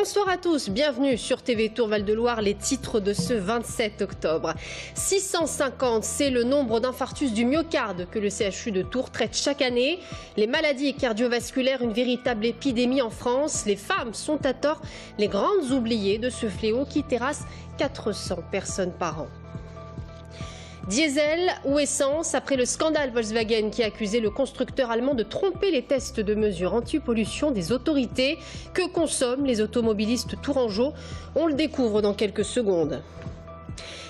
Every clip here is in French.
Bonsoir à tous, bienvenue sur TV Tour Val-de-Loire, les titres de ce 27 octobre. 650, c'est le nombre d'infarctus du myocarde que le CHU de Tours traite chaque année. Les maladies cardiovasculaires, une véritable épidémie en France. Les femmes sont à tort les grandes oubliées de ce fléau qui terrasse 400 personnes par an. Diesel ou essence, après le scandale Volkswagen qui a accusé le constructeur allemand de tromper les tests de mesure anti-pollution des autorités. Que consomment les automobilistes tourangeaux? On le découvre dans quelques secondes.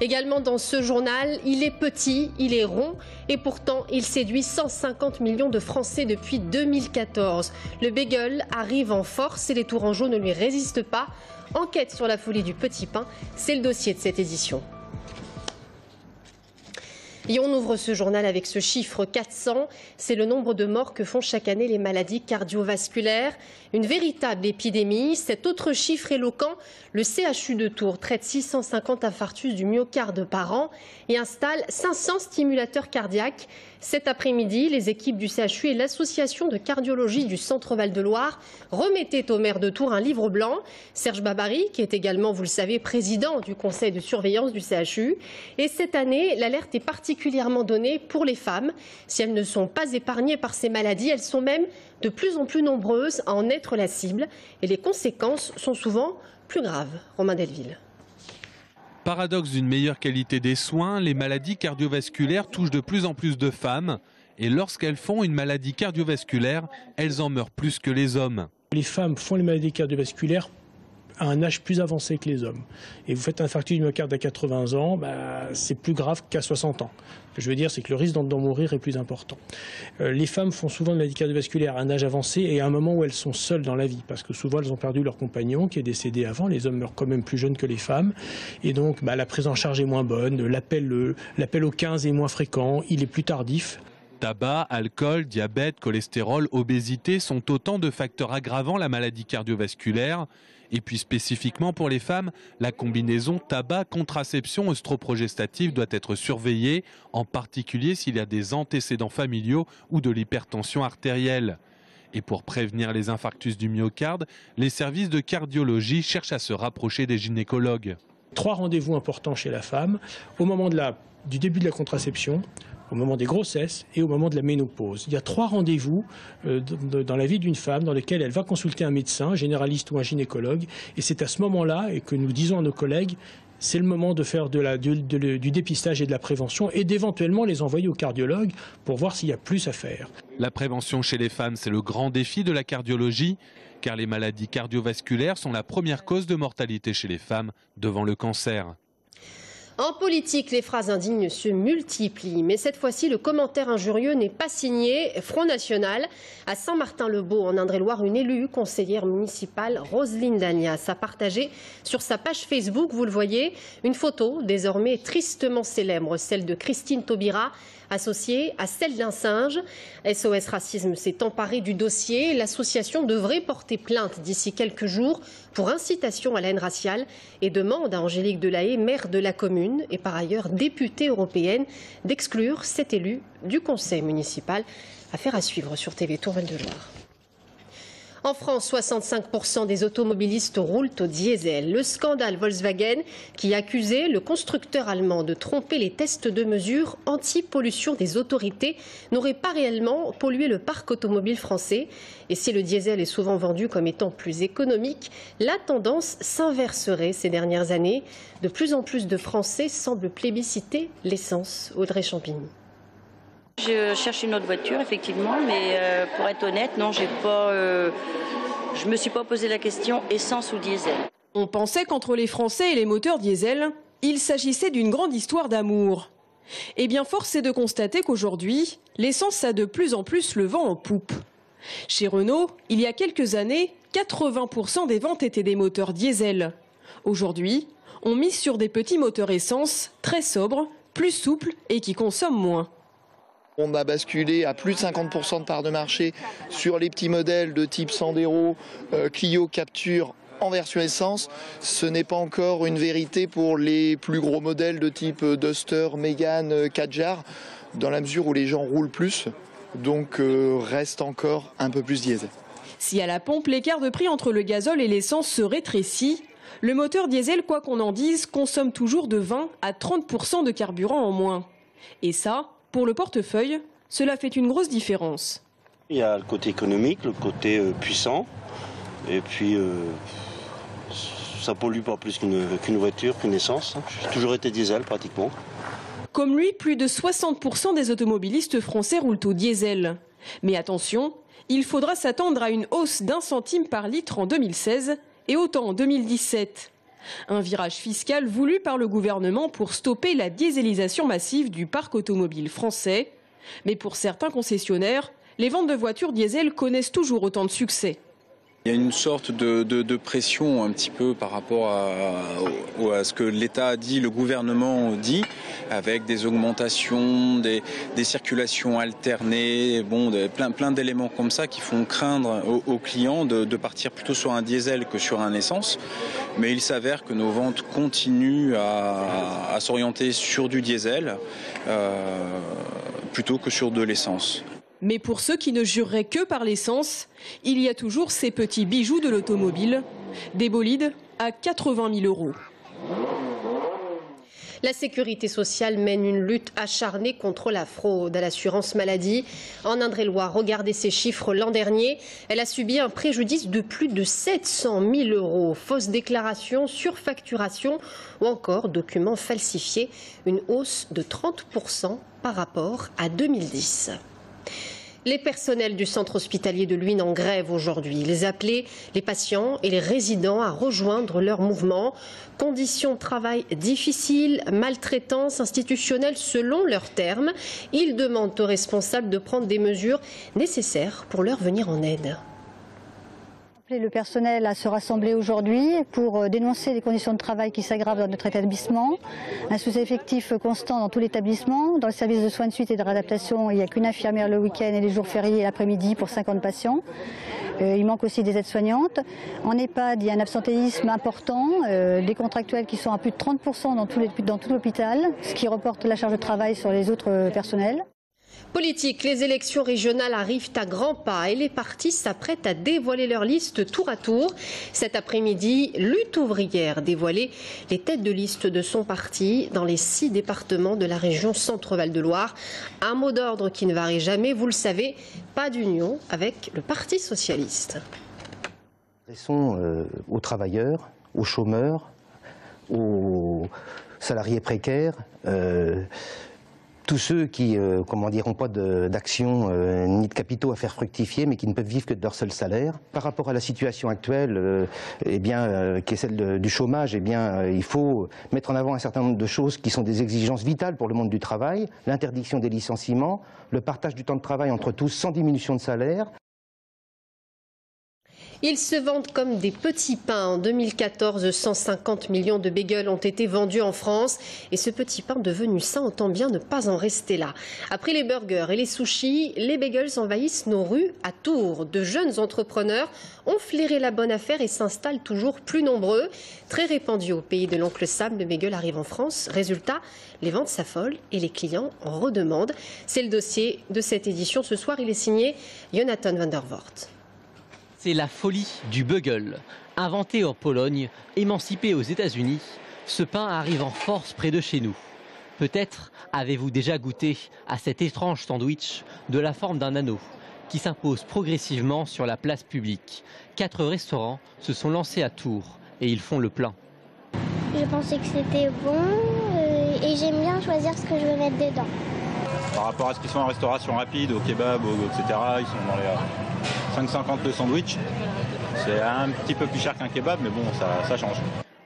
Également dans ce journal, il est petit, il est rond et pourtant il séduit 150 millions de Français depuis 2014. Le bagel arrive en force et les tourangeaux ne lui résistent pas. Enquête sur la folie du petit pain, c'est le dossier de cette édition. Et on ouvre ce journal avec ce chiffre 400. C'est le nombre de morts que font chaque année les maladies cardiovasculaires. Une véritable épidémie. Cet autre chiffre éloquent, le CHU de Tours traite 650 infarctus du myocarde par an et installe 500 stimulateurs cardiaques. Cet après-midi, les équipes du CHU et l'association de cardiologie du Centre Val-de-Loire remettaient au maire de Tours un livre blanc. Serge Babary, qui est également, vous le savez, président du conseil de surveillance du CHU. Et cette année, l'alerte est particulièrement donnée pour les femmes. Si elles ne sont pas épargnées par ces maladies, elles sont même de plus en plus nombreuses à en être la cible. Et les conséquences sont souvent plus graves. Romain Delville. Paradoxe d'une meilleure qualité des soins, les maladies cardiovasculaires touchent de plus en plus de femmes. Et lorsqu'elles font une maladie cardiovasculaire, elles en meurent plus que les hommes. Les femmes font les maladies cardiovasculaires à un âge plus avancé que les hommes. Et vous faites un infarctus du myocarde à 80 ans, c'est plus grave qu'à 60 ans. Ce que je veux dire, c'est que le risque d'en mourir est plus important. Les femmes font souvent de maladies cardiovasculaires à un âge avancé et à un moment où elles sont seules dans la vie, parce que souvent elles ont perdu leur compagnon qui est décédé avant. Les hommes meurent quand même plus jeunes que les femmes. Et donc la prise en charge est moins bonne, l'appel au 15 est moins fréquent, il est plus tardif. Tabac, alcool, diabète, cholestérol, obésité sont autant de facteurs aggravant la maladie cardiovasculaire. Et puis spécifiquement pour les femmes, la combinaison tabac-contraception œstroprogestative doit être surveillée, en particulier s'il y a des antécédents familiaux ou de l'hypertension artérielle. Et pour prévenir les infarctus du myocarde, les services de cardiologie cherchent à se rapprocher des gynécologues. 3 rendez-vous importants chez la femme, au moment du début de la contraception, au moment des grossesses et au moment de la ménopause. Il y a 3 rendez-vous dans la vie d'une femme dans lesquels elle va consulter un médecin, généraliste ou un gynécologue. Et c'est à ce moment-là, et que nous disons à nos collègues, c'est le moment de faire du dépistage et de la prévention et d'éventuellement les envoyer au cardiologue pour voir s'il y a plus à faire. La prévention chez les femmes, c'est le grand défi de la cardiologie, car les maladies cardiovasculaires sont la première cause de mortalité chez les femmes devant le cancer. En politique, les phrases indignes se multiplient, mais cette fois-ci, le commentaire injurieux n'est pas signé. Front National, à Saint-Martin-le-Beau, en Indre-et-Loire, une élue conseillère municipale, Roselyne Dagnas, a partagé sur sa page Facebook, vous le voyez, une photo désormais tristement célèbre, celle de Christine Taubira, associée à celle d'un singe. SOS Racisme s'est emparé du dossier. L'association devrait porter plainte d'ici quelques jours pour incitation à la haine raciale et demande à Angélique Delahaye, maire de la commune et par ailleurs députée européenne, d'exclure cet élu du conseil municipal. Affaire à suivre sur TV Tour Val-de-Loire. En France, 65% des automobilistes roulent au diesel. Le scandale Volkswagen qui accusait le constructeur allemand de tromper les tests de mesure anti-pollution des autorités n'aurait pas réellement pollué le parc automobile français. Et si le diesel est souvent vendu comme étant plus économique, la tendance s'inverserait ces dernières années. De plus en plus de Français semblent plébisciter l'essence. Audrey Champigny. Je cherche une autre voiture, effectivement, mais pour être honnête, non, je me suis pas posé la question essence ou diesel. On pensait qu'entre les Français et les moteurs diesel, il s'agissait d'une grande histoire d'amour. Eh bien, force est de constater qu'aujourd'hui, l'essence a de plus en plus le vent en poupe. Chez Renault, il y a quelques années, 80% des ventes étaient des moteurs diesel. Aujourd'hui, on mise sur des petits moteurs essence, très sobres, plus souples et qui consomment moins. On a basculé à plus de 50% de part de marché sur les petits modèles de type Sandero, Clio, Capture en version essence. Ce n'est pas encore une vérité pour les plus gros modèles de type Duster, Mégane, Kadjar, dans la mesure où les gens roulent plus, donc reste encore un peu plus diesel. Si à la pompe, l'écart de prix entre le gazole et l'essence se rétrécit, le moteur diesel, quoi qu'on en dise, consomme toujours de 20 à 30% de carburant en moins. Et ça, pour le portefeuille, cela fait une grosse différence. Il y a le côté économique, le côté puissant, et puis ça pollue pas plus qu'une voiture, qu'une essence. J'ai toujours été diesel pratiquement. Comme lui, plus de 60% des automobilistes français roulent au diesel. Mais attention, il faudra s'attendre à une hausse d'1 centime par litre en 2016 et autant en 2017. Un virage fiscal voulu par le gouvernement pour stopper la dieselisation massive du parc automobile français. Mais pour certains concessionnaires, les ventes de voitures diesel connaissent toujours autant de succès. Il y a une sorte de pression un petit peu par rapport à ce que l'État a dit, le gouvernement dit, avec des augmentations, des circulations alternées, plein d'éléments comme ça qui font craindre aux clients de partir plutôt sur un diesel que sur un essence. Mais il s'avère que nos ventes continuent à s'orienter sur du diesel plutôt que sur de l'essence. Mais pour ceux qui ne jureraient que par l'essence, il y a toujours ces petits bijoux de l'automobile, des bolides à 80 000 €. La sécurité sociale mène une lutte acharnée contre la fraude à l'assurance maladie. En Indre-et-Loire, regardez ces chiffres l'an dernier. Elle a subi un préjudice de plus de 700 000 €. Fausses déclarations, surfacturation ou encore documents falsifiés. Une hausse de 30% par rapport à 2010. Les personnels du centre hospitalier de Luynes en grève aujourd'hui. Ils appelaient les patients et les résidents à rejoindre leur mouvement. Conditions de travail difficiles, maltraitance institutionnelle selon leurs termes. Ils demandent aux responsables de prendre des mesures nécessaires pour leur venir en aide. Le personnel à se rassembler aujourd'hui pour dénoncer les conditions de travail qui s'aggravent dans notre établissement, un sous-effectif constant dans tout l'établissement. Dans le service de soins de suite et de réadaptation, il n'y a qu'une infirmière le week-end et les jours fériés et l'après-midi pour 50 patients. Il manque aussi des aides-soignantes. En EHPAD, il y a un absentéisme important, des contractuels qui sont à plus de 30% dans tout l'hôpital, ce qui reporte la charge de travail sur les autres personnels. Politique, les élections régionales arrivent à grands pas et les partis s'apprêtent à dévoiler leur liste tour à tour. Cet après-midi, Lutte ouvrière dévoilait les têtes de liste de son parti dans les 6 départements de la région Centre-Val de Loire. Un mot d'ordre qui ne varie jamais, vous le savez, pas d'union avec le Parti socialiste. Adressons aux travailleurs, aux chômeurs, aux salariés précaires, tous ceux qui, n'ont pas d'action ni de capitaux à faire fructifier, mais qui ne peuvent vivre que de leur seul salaire. Par rapport à la situation actuelle, qui est celle du chômage, il faut mettre en avant un certain nombre de choses qui sont des exigences vitales pour le monde du travail. L'interdiction des licenciements, le partage du temps de travail entre tous sans diminution de salaire. Ils se vendent comme des petits pains. En 2014, 150 millions de bagels ont été vendus en France. Et ce petit pain devenu sain, autant bien ne pas en rester là. Après les burgers et les sushis, les bagels envahissent nos rues à Tours. De jeunes entrepreneurs ont flairé la bonne affaire et s'installent toujours plus nombreux. Très répandu au pays de l'oncle Sam, le bagel arrive en France. Résultat, les ventes s'affolent et les clients en redemandent. C'est le dossier de cette édition. Ce soir, il est signé Jonathan van der Voort. C'est la folie du bagel. Inventé en Pologne, émancipé aux États-Unis, ce pain arrive en force près de chez nous. Peut-être avez-vous déjà goûté à cet étrange sandwich de la forme d'un anneau qui s'impose progressivement sur la place publique. 4 restaurants se sont lancés à Tours et ils font le plein. Je pensais que c'était bon et j'aime bien choisir ce que je veux mettre dedans. Par rapport à ce qu'ils sont en restauration rapide, au kebab, etc., ils sont dans les 5,50 le sandwich. C'est un petit peu plus cher qu'un kebab, mais bon, ça change.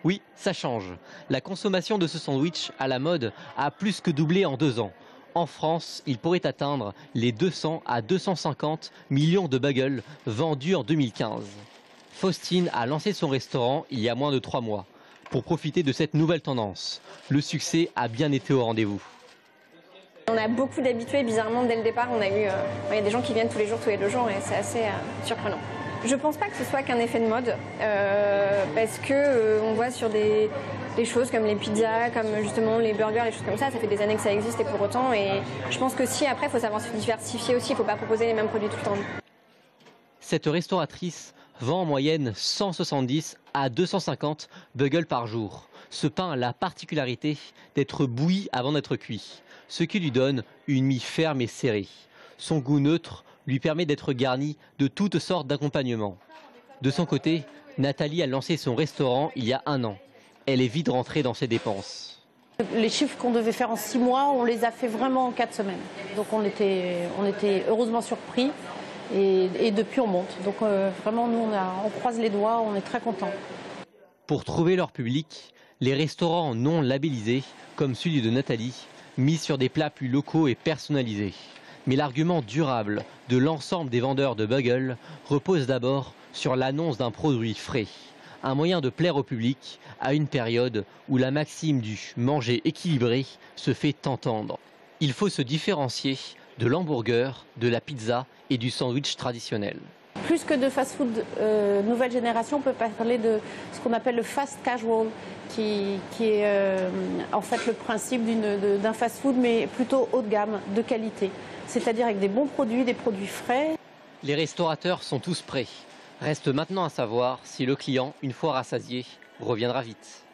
Oui, ça change. La consommation de ce sandwich à la mode a plus que doublé en 2 ans. En France, il pourrait atteindre les 200 à 250 millions de bagels vendus en 2015. Faustine a lancé son restaurant il y a moins de 3 mois pour profiter de cette nouvelle tendance. Le succès a bien été au rendez-vous. On a beaucoup d'habitués, bizarrement, dès le départ. Il y a des gens qui viennent tous les jours et c'est assez surprenant. Je ne pense pas que ce soit qu'un effet de mode, parce qu'on voit sur des choses comme les pizzas, comme justement les burgers, les choses comme ça fait des années que ça existe et pour autant. Et je pense que après, il faut savoir se diversifier aussi, il ne faut pas proposer les mêmes produits tout le temps. Cette restauratrice vend en moyenne 170 à 250 buggles par jour. Ce pain a la particularité d'être bouilli avant d'être cuit, ce qui lui donne une mie ferme et serrée. Son goût neutre lui permet d'être garni de toutes sortes d'accompagnements. De son côté, Nathalie a lancé son restaurant il y a 1 an. Elle est vite rentrée dans ses dépenses. Les chiffres qu'on devait faire en 6 mois, on les a fait vraiment en 4 semaines. Donc on était heureusement surpris et depuis on monte. Donc vraiment nous on croise les doigts, on est très contents. Pour trouver leur public, les restaurants non labellisés, comme celui de Nathalie, misent sur des plats plus locaux et personnalisés. Mais l'argument durable de l'ensemble des vendeurs de buggles repose d'abord sur l'annonce d'un produit frais. Un moyen de plaire au public à une période où la maxime du manger équilibré se fait entendre. Il faut se différencier de l'hamburger, de la pizza et du sandwich traditionnel. Plus que de fast-food nouvelle génération, on peut parler de ce qu'on appelle le fast casual, qui est en fait le principe d'un fast-food, mais plutôt haut de gamme, de qualité. C'est-à-dire avec des bons produits, des produits frais. Les restaurateurs sont tous prêts. Reste maintenant à savoir si le client, une fois rassasié, reviendra vite.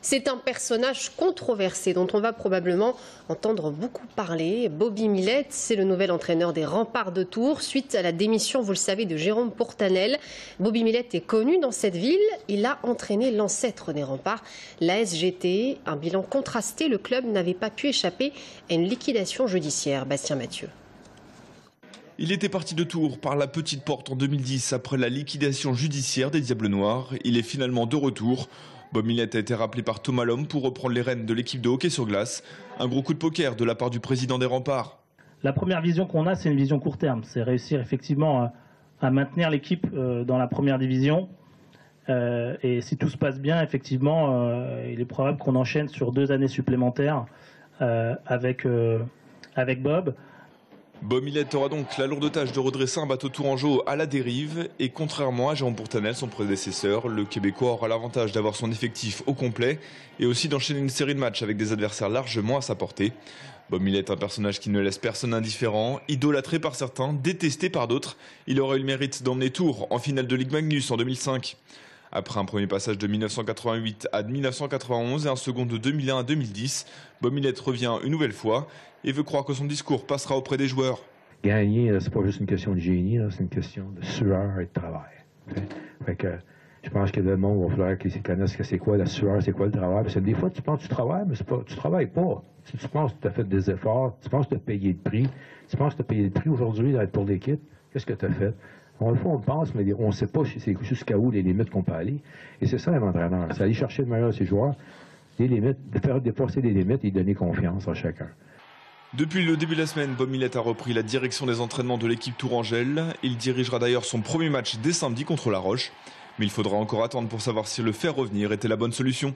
C'est un personnage controversé dont on va probablement entendre beaucoup parler. Bobby Millett, c'est le nouvel entraîneur des Remparts de Tours. Suite à la démission, vous le savez, de Jérôme Pourtanel. Bobby Millett est connu dans cette ville. Il a entraîné l'ancêtre des Remparts, la SGT. Un bilan contrasté, le club n'avait pas pu échapper à une liquidation judiciaire. Bastien Mathieu. Il était parti de Tours par la petite porte en 2010 après la liquidation judiciaire des Diables Noirs. Il est finalement de retour. Bob Millett a été rappelé par Thomas Lhomme pour reprendre les rênes de l'équipe de hockey sur glace. Un gros coup de poker de la part du président des Remparts. La première vision qu'on a, c'est une vision court terme. C'est réussir effectivement à maintenir l'équipe dans la première division. Et si tout se passe bien, effectivement, il est probable qu'on enchaîne sur 2 années supplémentaires avec Bob. Bob Millett aura donc la lourde tâche de redresser un bateau tourangeau à la dérive et contrairement à Jérôme Pourtanel, son prédécesseur, le Québécois aura l'avantage d'avoir son effectif au complet et aussi d'enchaîner une série de matchs avec des adversaires largement à sa portée. Bob Millett est un personnage qui ne laisse personne indifférent, idolâtré par certains, détesté par d'autres. Il aura eu le mérite d'emmener Tours en finale de Ligue Magnus en 2005. Après un premier passage de 1988 à 1991 et un second de 2001 à 2010, Bob Millett revient une nouvelle fois et veut croire que son discours passera auprès des joueurs. Gagner, c'est pas juste une question de génie, c'est une question de sueur et de travail. Fait que, je pense que le monde va falloir qu'ils connaissent que c'est quoi la sueur, c'est quoi le travail. Parce que des fois, tu penses que tu travailles, mais tu travailles pas. Si tu penses que tu as fait des efforts, tu penses que tu as payé le prix, tu penses que tu as payé le prix aujourd'hui d'être pour l'équipe, qu'est-ce que tu as fait? Des fois, on pense, mais on ne sait pas jusqu'à où les limites qu'on peut aller. Et c'est ça, un entraîneur. C'est aller chercher le meilleur de ses joueurs, les limites, de faire dépasser les limites et donner confiance à chacun. Depuis le début de la semaine, Bob Millett a repris la direction des entraînements de l'équipe tourangelle. Il dirigera d'ailleurs son premier match dès samedi contre La Roche. Mais il faudra encore attendre pour savoir si le faire revenir était la bonne solution.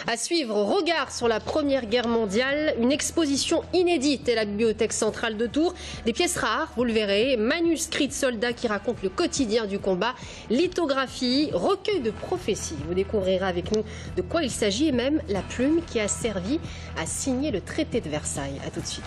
À suivre, regard sur la Première Guerre mondiale, une exposition inédite à la Bibliothèque centrale de Tours. Des pièces rares, vous le verrez, manuscrits de soldats qui racontent le quotidien du combat, lithographie, recueil de prophéties. Vous découvrirez avec nous de quoi il s'agit et même la plume qui a servi à signer le traité de Versailles. A tout de suite.